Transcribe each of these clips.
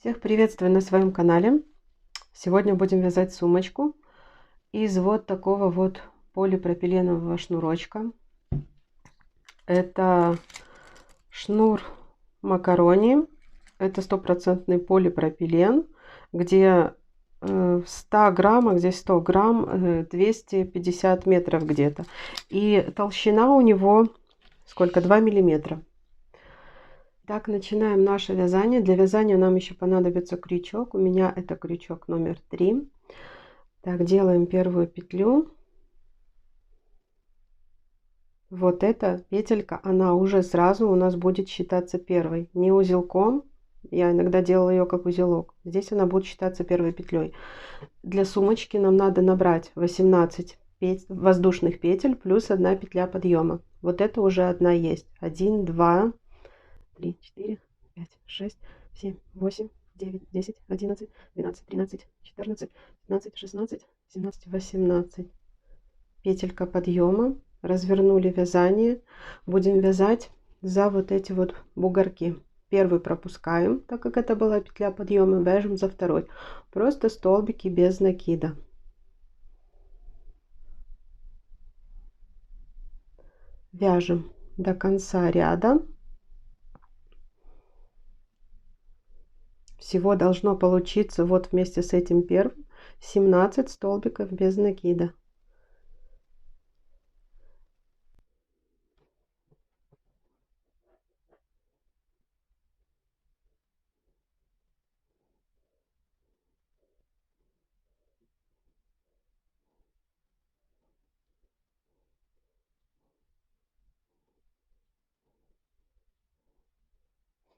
Всех приветствую на своем канале. Сегодня будем вязать сумочку из вот такого вот полипропиленового шнурочка. Это шнур макарони. Это стопроцентный полипропилен, где в 100 граммах, здесь 100 грамм, 250 метров где-то. И толщина у него сколько? 2 миллиметра. Так, начинаем наше вязание. Для вязания нам еще понадобится крючок. У меня это крючок номер 3. Так, делаем первую петлю. Вот эта петелька, она уже сразу у нас будет считаться первой. Не узелком. Я иногда делала ее как узелок. Здесь она будет считаться первой петлей. Для сумочки нам надо набрать 18 воздушных петель плюс 1 петля подъема. Вот это уже одна есть. 1, 2, 3, 4, 5, 6, 7, 8, 9, 10, 11, 12, 13, 14, 15, 16, 17, 18. Петелька подъема. Развернули вязание. Будем вязать за вот эти вот бугорки. Первый пропускаем, так как это была петля подъема, вяжем за второй. Просто столбики без накида. Вяжем до конца ряда. Всего должно получиться вот вместе с этим первым 17 столбиков без накида.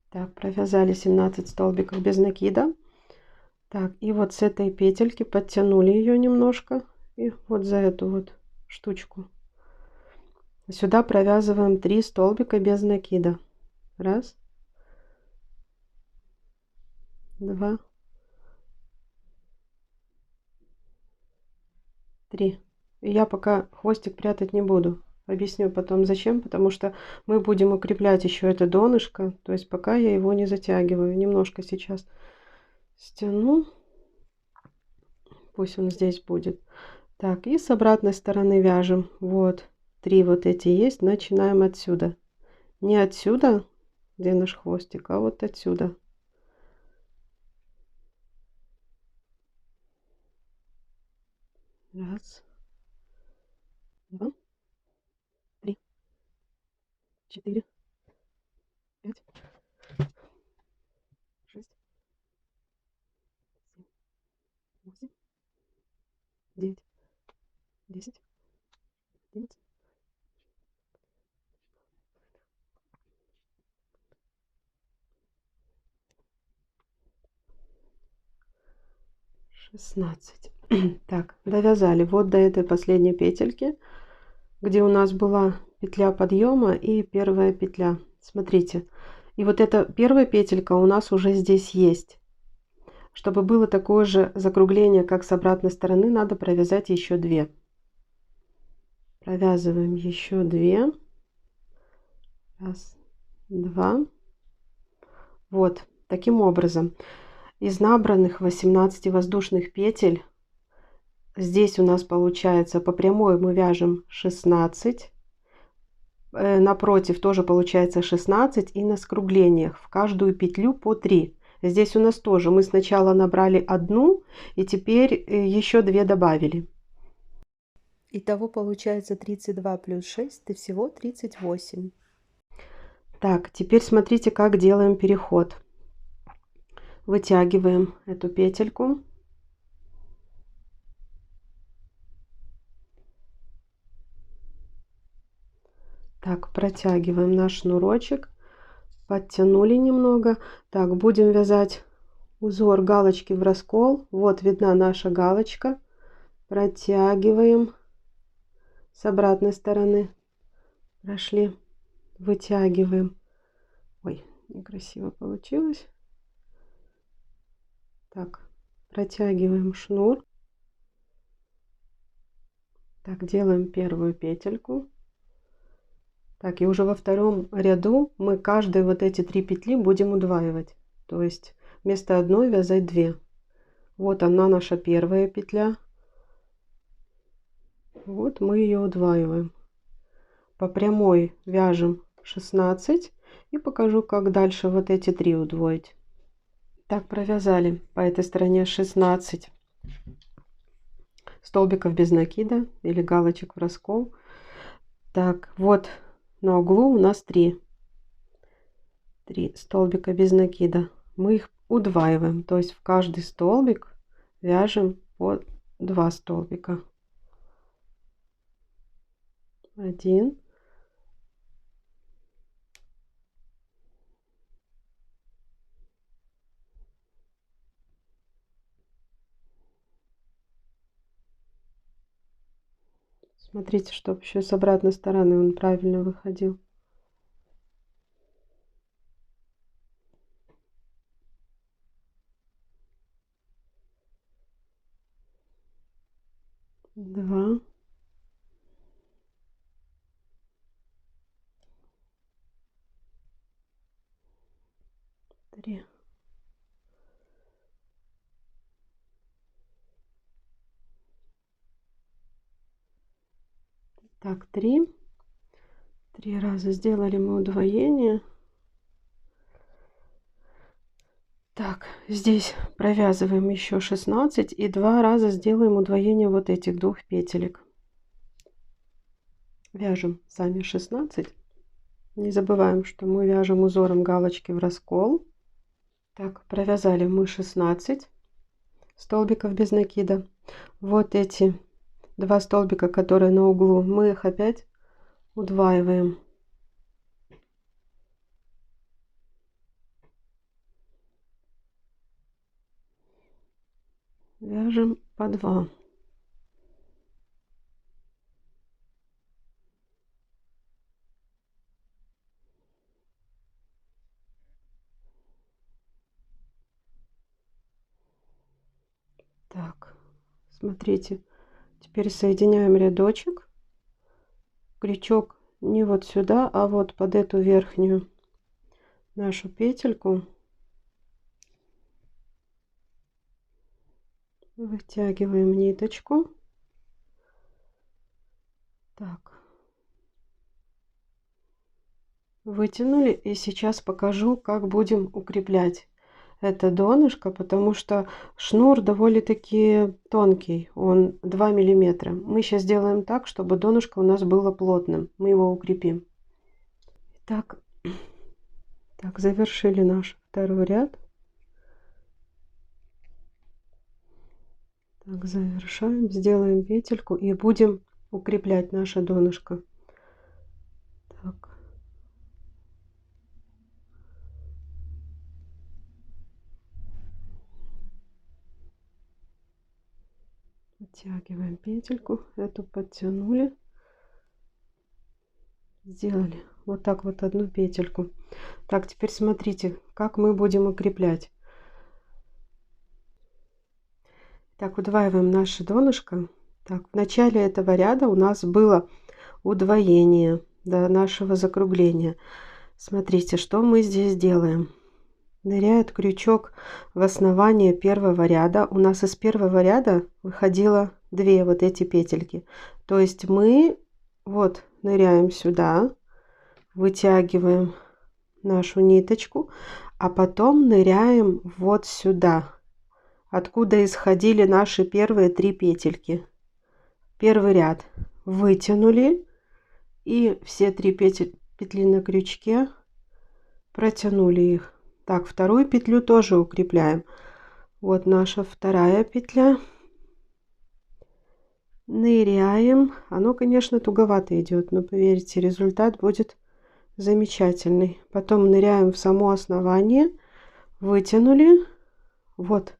Так, провязали 17 столбиков без накида. Так, и вот с этой петельки подтянули ее немножко. И вот за эту вот штучку. Сюда провязываем 3 столбика без накида. Раз. Два. Три. И я пока хвостик прятать не буду. Объясню потом зачем. Потому что мы будем укреплять еще это донышко. То есть пока я его не затягиваю. Немножко сейчас стяну. Пусть он здесь будет. Так, и с обратной стороны вяжем. Вот. 3 вот эти есть. Начинаем отсюда. Не отсюда, где наш хвостик, а вот отсюда. Раз. Два. 3. 4. 5. 6. 7. 8. 9. 10. 11. 16. Так, довязали вот до этой последней петельки, где у нас была петля подъема и первая петля. Смотрите, и вот эта первая петелька у нас уже здесь есть. Чтобы было такое же закругление, как с обратной стороны, надо провязать еще 2. Провязываем еще 2. Раз, два. Вот таким образом. Из набранных 18 воздушных петель здесь у нас получается по прямой мы вяжем 16. Напротив тоже получается 16. И на скруглениях в каждую петлю по 3. Здесь у нас тоже мы сначала набрали одну и теперь еще 2 добавили. Итого получается 32 плюс 6 и всего 38. Так, теперь смотрите, как делаем переход. Вытягиваем эту петельку. Так, протягиваем наш шнурочек. Подтянули немного. Так, будем вязать узор галочки в раскол. Вот видна наша галочка. Протягиваем с обратной стороны. Прошли. Вытягиваем. Ой, некрасиво получилось. Так, протягиваем шнур. Так, делаем первую петельку. Так, и уже во втором ряду мы каждые вот эти 3 петли будем удваивать. То есть вместо одной вязать 2. Вот она, наша первая петля. Вот мы ее удваиваем. По прямой вяжем 16 и покажу, как дальше вот эти 3 удвоить. Так, провязали по этой стороне 16 столбиков без накида или галочек в раскол. Так, вот на углу у нас 3 столбика без накида. Мы их удваиваем, то есть в каждый столбик вяжем по 2 столбика. 1, 2. Смотрите, чтобы еще с обратной стороны он правильно выходил. Два. 3. Так, 3 раза сделали мы удвоение. Так, здесь провязываем еще 16 и 2 раза сделаем удвоение вот этих 2 петелек. Вяжем сами 16. Не забываем, что мы вяжем узором галочки в раскол. Так, провязали мы 16 столбиков без накида. Вот эти 2 столбика, которые на углу, мы их опять удваиваем. Вяжем по 2. Так, смотрите, теперь соединяем рядочек. Крючок не вот сюда, а вот под эту верхнюю нашу петельку. Вытягиваем ниточку. Так. Вытянули, и сейчас покажу, как будем укреплять это донышко, потому что шнур довольно-таки тонкий, он 2 миллиметра. Мы сейчас сделаем так, чтобы донышко у нас было плотным. Мы его укрепим. Так, завершили наш второй ряд. Так, завершаем, сделаем петельку и будем укреплять наше донышко. Так. Оттягиваем петельку, эту подтянули, сделали вот так вот одну петельку. Так, теперь смотрите, как мы будем укреплять. Так, удваиваем наше донышко. Так, в начале этого ряда у нас было удвоение до нашего закругления. Смотрите, что мы здесь делаем. Ныряет крючок в основание первого ряда. У нас из первого ряда выходило 2 вот эти петельки. То есть мы вот ныряем сюда, вытягиваем нашу ниточку, а потом ныряем вот сюда, откуда исходили наши первые 3 петельки. Первый ряд вытянули и все 3 петли на крючке протянули их. Так, вторую петлю тоже укрепляем. Вот наша вторая петля. Ныряем. Оно, конечно, туговато идет, но поверьте, результат будет замечательный. Потом ныряем в само основание. Вытянули. Вот.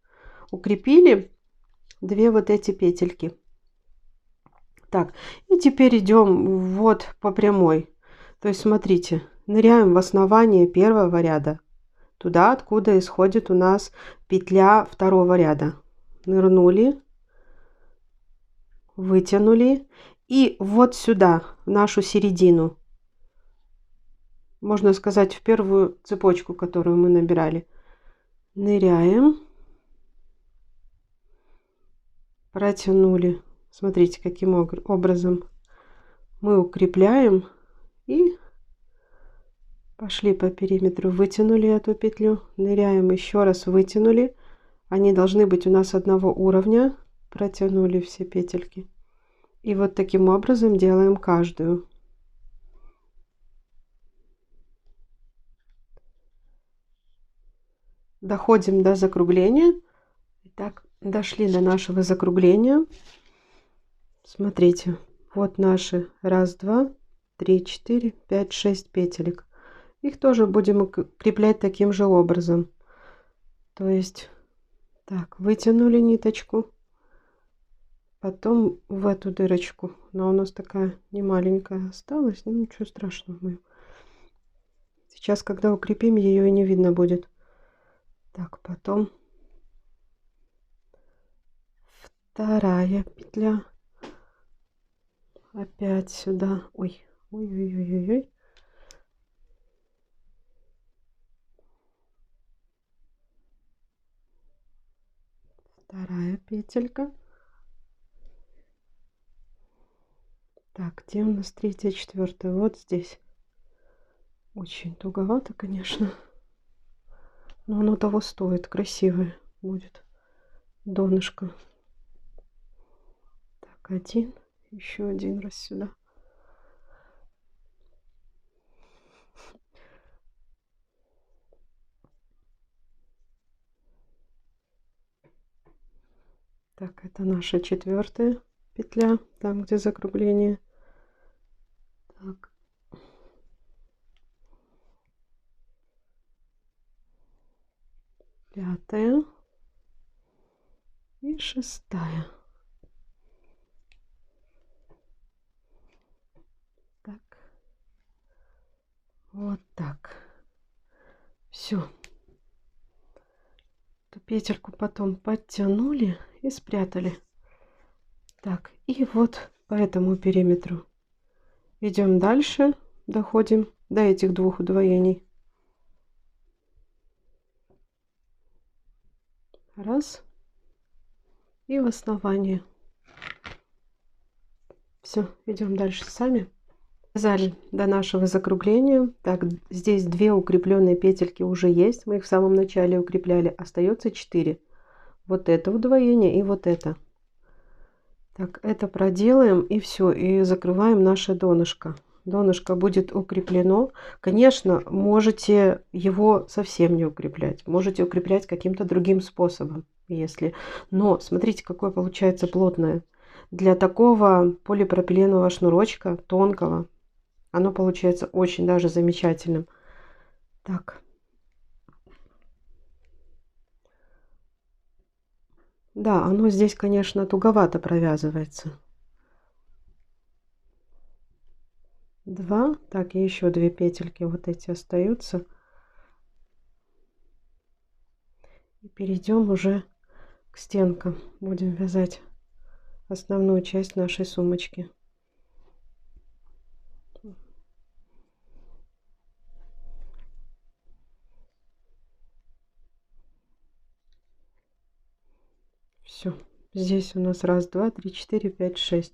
Укрепили 2 вот эти петельки. Так, и теперь идем вот по прямой. То есть, смотрите, ныряем в основание первого ряда. Туда, откуда исходит у нас петля второго ряда. Нырнули, вытянули и вот сюда, в нашу середину. Можно сказать, в первую цепочку, которую мы набирали. Ныряем, протянули. Смотрите, каким образом мы укрепляем и пошли по периметру, вытянули эту петлю, ныряем еще раз, вытянули. Они должны быть у нас одного уровня, протянули все петельки. И вот таким образом делаем каждую. Доходим до закругления. Итак, дошли до нашего закругления. Смотрите, вот наши 1, 2, 3, 4, 5, 6 петелек. Их тоже будем укреплять таким же образом. То есть, так, вытянули ниточку, потом в эту дырочку. Но у нас такая не маленькая осталась, ну ничего страшного. Сейчас, когда укрепим, ее и не видно будет. Так, потом вторая петля. Опять сюда. Ой, ой-ой-ой-ой. Вторая петелька. Так, где у нас третья, четвертая? Вот здесь. Очень туговато, конечно. Но оно того стоит. Красивое будет донышко. Так, один. Еще один раз сюда. Так, это наша четвертая петля, там где закругление. Так. Пятая и шестая. Так. Вот так. Все. Эту петельку потом подтянули и спрятали. Так, и вот по этому периметру идем дальше, доходим до этих двух удвоений. Раз. И в основании. Все, идем дальше сами. Связали до нашего закругления. Так, здесь 2 укрепленные петельки уже есть. Мы их в самом начале укрепляли. Остается 4. Вот это удвоение и вот это. Так, это проделаем и все. И закрываем наше донышко. Донышко будет укреплено. Конечно, можете его совсем не укреплять. Можете укреплять каким-то другим способом, если. Но смотрите, какое получается плотное. Для такого полипропиленового шнурочка, тонкого, оно получается очень даже замечательным. Так. Да, оно здесь, конечно, туговато провязывается. 2. Так, и еще 2 петельки вот эти остаются. И перейдем уже к стенкам. Будем вязать основную часть нашей сумочки. Все. Здесь у нас 1, 2, 3, 4, 5, 6.